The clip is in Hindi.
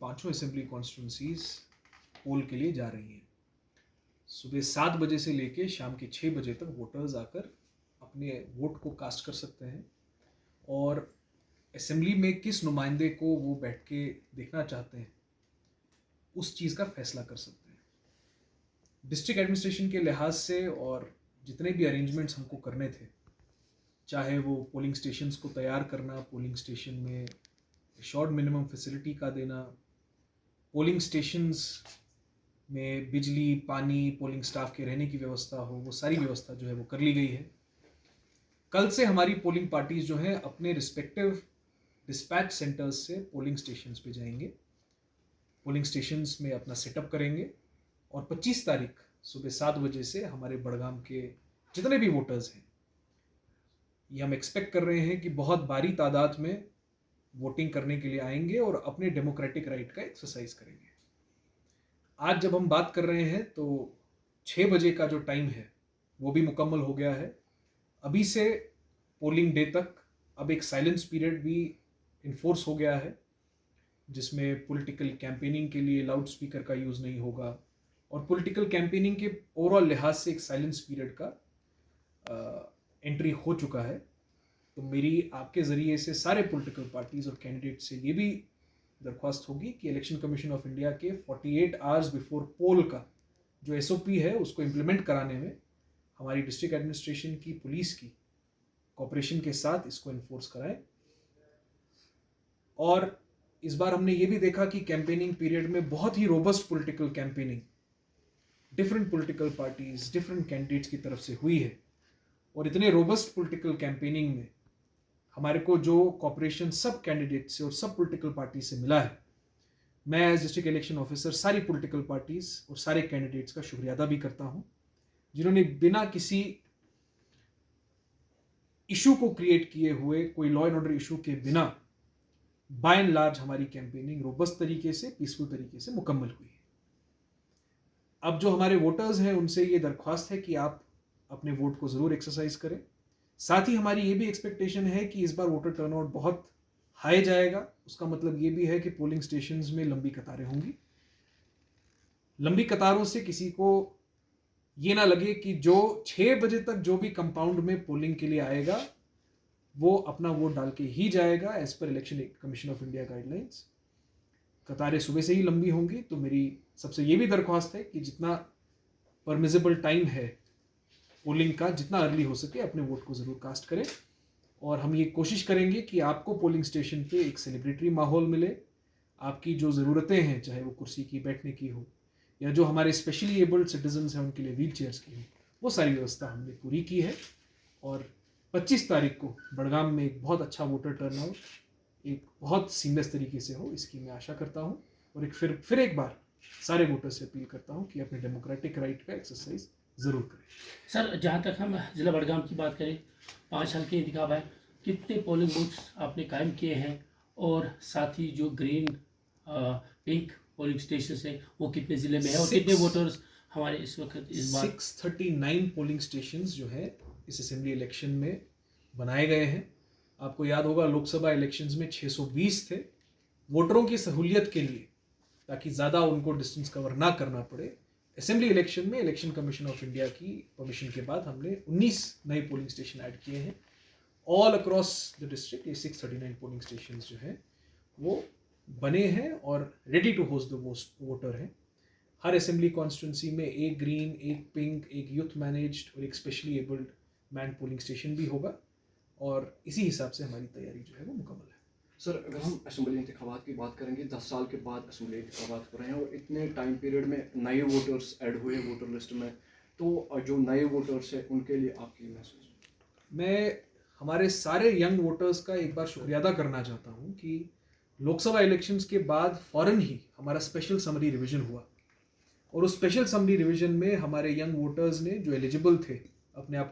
पांचों असेंबली कॉन्स्टिट्यूंसीज पोल के लिए जा रही हैं। सुबह 7 बजे से लेके शाम के 6 बजे तक वोटर्स आकर अपने वोट को कास्ट कर सकते हैं और असेंबली में किस नुमाइंदे को वो बैठ के देखना चाहते हैं उस चीज़ का फैसला कर सकते हैं। डिस्ट्रिक्ट एडमिनिस्ट्रेशन के लिहाज से और जितने भी अरेंजमेंट्स हमको करने थे, चाहे वो पोलिंग स्टेशंस को तैयार करना, पोलिंग स्टेशन में शॉर्ट मिनिमम फैसिलिटी का देना, पोलिंग स्टेशंस में बिजली, पानी, पोलिंग स्टाफ के रहने की व्यवस्था हो, वो सारी व्यवस्था जो है वो कर ली गई है। कल से हमारी पोलिंग पार्टीज जो हैं अपने रिस्पेक्टिव डिस्पैच सेंटर्स से पोलिंग स्टेशंस पे जाएंगे, पोलिंग स्टेशंस में अपना सेटअप करेंगे और 25 तारीख सुबह 7 बजे से हमारे बड़गाम के जितने भी वोटर्स हैं, ये हम एक्सपेक्ट कर रहे हैं कि बहुत भारी तादाद में वोटिंग करने के लिए आएंगे और अपने डेमोक्रेटिक राइट का एक्सरसाइज करेंगे। आज जब हम बात कर रहे हैं तो 6 बजे का जो टाइम है वो भी मुकम्मल हो गया है। अभी से पोलिंग डे तक अब एक साइलेंस पीरियड भी इन्फोर्स हो गया है, जिसमें पॉलिटिकल कैंपेनिंग के लिए लाउड स्पीकर का यूज़ नहीं होगा और पॉलिटिकल कैंपेनिंग के ओवरऑल लिहाज से एक साइलेंस पीरियड का एंट्री हो चुका है। तो मेरी आपके ज़रिए से सारे पॉलिटिकल पार्टीज़ और कैंडिडेट से ये भी दरख्वास्त होगी कि इलेक्शन कमीशन ऑफ इंडिया के 48 आवर्स बिफोर पोल का जो SOP है उसको इम्प्लीमेंट कराने में हमारी डिस्ट्रिक्ट एडमिनिस्ट्रेशन की, पुलिस की कोऑपरेशन के साथ इसको इन्फोर्स कराएं। और इस बार हमने ये भी देखा कि कैंपेनिंग पीरियड में बहुत ही robust political campaigning different political parties, different candidates की तरफ से हुई है और इतने रोबस्ट पॉलिटिकल कैंपेनिंग में हमारे को जो कॉपरेशन सब कैंडिडेट से और सब पॉलिटिकल पार्टी से मिला है, मैं एज डिस्ट्रिक्ट इलेक्शन ऑफिसर सारी पॉलिटिकल पार्टीज और सारे कैंडिडेट्स का शुक्रिया अदा भी करता हूं, जिन्होंने बिना किसी इशू को क्रिएट किए हुए, कोई लॉ एंड ऑर्डर इशू के बिना बाय एंड लार्ज हमारी कैंपेनिंग रोबस्ट तरीके से, पीसफुल तरीके से मुकम्मल हुई है। अब जो हमारे वोटर्स हैं उनसे ये दरख्वास्त है कि आप अपने वोट को ज़रूर एक्सरसाइज करें। साथ ही हमारी ये भी एक्सपेक्टेशन है कि इस बार वोटर टर्नआउट बहुत हाई जाएगा। उसका मतलब ये भी है कि पोलिंग स्टेशंस में लंबी कतारें होंगी। लंबी कतारों से किसी को ये ना लगे कि जो 6 बजे तक जो भी कंपाउंड में पोलिंग के लिए आएगा वो अपना वोट डाल के ही जाएगा as per election commission of India guidelines. कतारें सुबह से ही लंबी होंगी। तो मेरी सबसे ये भी दरख्वास्त है कि जितना परमिजिबल टाइम है पोलिंग का, जितना अर्ली हो सके अपने वोट को ज़रूर कास्ट करें। और हम ये कोशिश करेंगे कि आपको पोलिंग स्टेशन पे एक सेलिब्रेटरी माहौल मिले। आपकी जो ज़रूरतें हैं, चाहे वो कुर्सी की, बैठने की हो, या जो हमारे स्पेशली एबल्ड सिटीजन्स हैं उनके लिए व्हील चेयर्स की हो, वो सारी व्यवस्था हमने पूरी की है। और 25 तारीख को बड़गाम में एक बहुत अच्छा वोटर टर्नआउट एक बहुत सीमलेस तरीके से हो, इसकी मैं आशा करता हूँ। और फिर एक बार सारे वोटर से अपील करता हूँ कि अपने डेमोक्रेटिक राइट का एक्सरसाइज ज़रूर करें। सर, जहाँ तक हम ज़िला बड़गाम की बात करें, 5 साल के इंतखाब है, कितने पोलिंग बूथ्स आपने कायम किए हैं और साथ ही जो ग्रीन पिंक पोलिंग स्टेशन है वो कितने ज़िले में है और कितने वोटर्स हमारे इस वक्त इस बार? 639 पोलिंग स्टेशंस जो है इस असेंबली इलेक्शन में बनाए गए हैं। आपको याद होगा लोकसभा इलेक्शंस में 620 थे। वोटरों की सहूलियत के लिए, ताकि ज़्यादा उनको डिस्टेंस कवर ना करना पड़े, असेंबली इलेक्शन में इलेक्शन कमीशन ऑफ इंडिया की परमिशन के बाद हमने 19 नए पोलिंग स्टेशन ऐड किए हैं ऑल अक्रॉस द डिस्ट्रिक्ट। ये 639 पोलिंग स्टेशन जो हैं वो बने हैं और ready to host the voter हैं। हर असेंबली कॉन्स्टिट्यूंसी में एक ग्रीन, एक पिंक, एक यूथ मैनेज्ड और एक specially abled man polling station भी होगा और इसी हिसाब से हमारी तैयारी जो है वो मुकम्मल है। सर, अगर हम असेंबली इंतखाबात की बात करेंगे, 10 साल के बाद असेंबली इंतखाबात हो रहे हैं और इतने टाइम पीरियड में नए वोटर्स ऐड हुए वोटर लिस्ट में, तो जो नए वोटर्स हैं उनके लिए आपकी मैसेज? मैं हमारे सारे यंग वोटर्स का एक बार शुक्रिया अदा करना चाहता हूँ कि लोकसभा इलेक्शंस के बाद फ़ौरन ही हमारा स्पेशल समरी रिवीजन हुआ और उस स्पेशल समरी रिवीजन में हमारे यंग वोटर्स ने जो एलिजिबल थे अपने आप को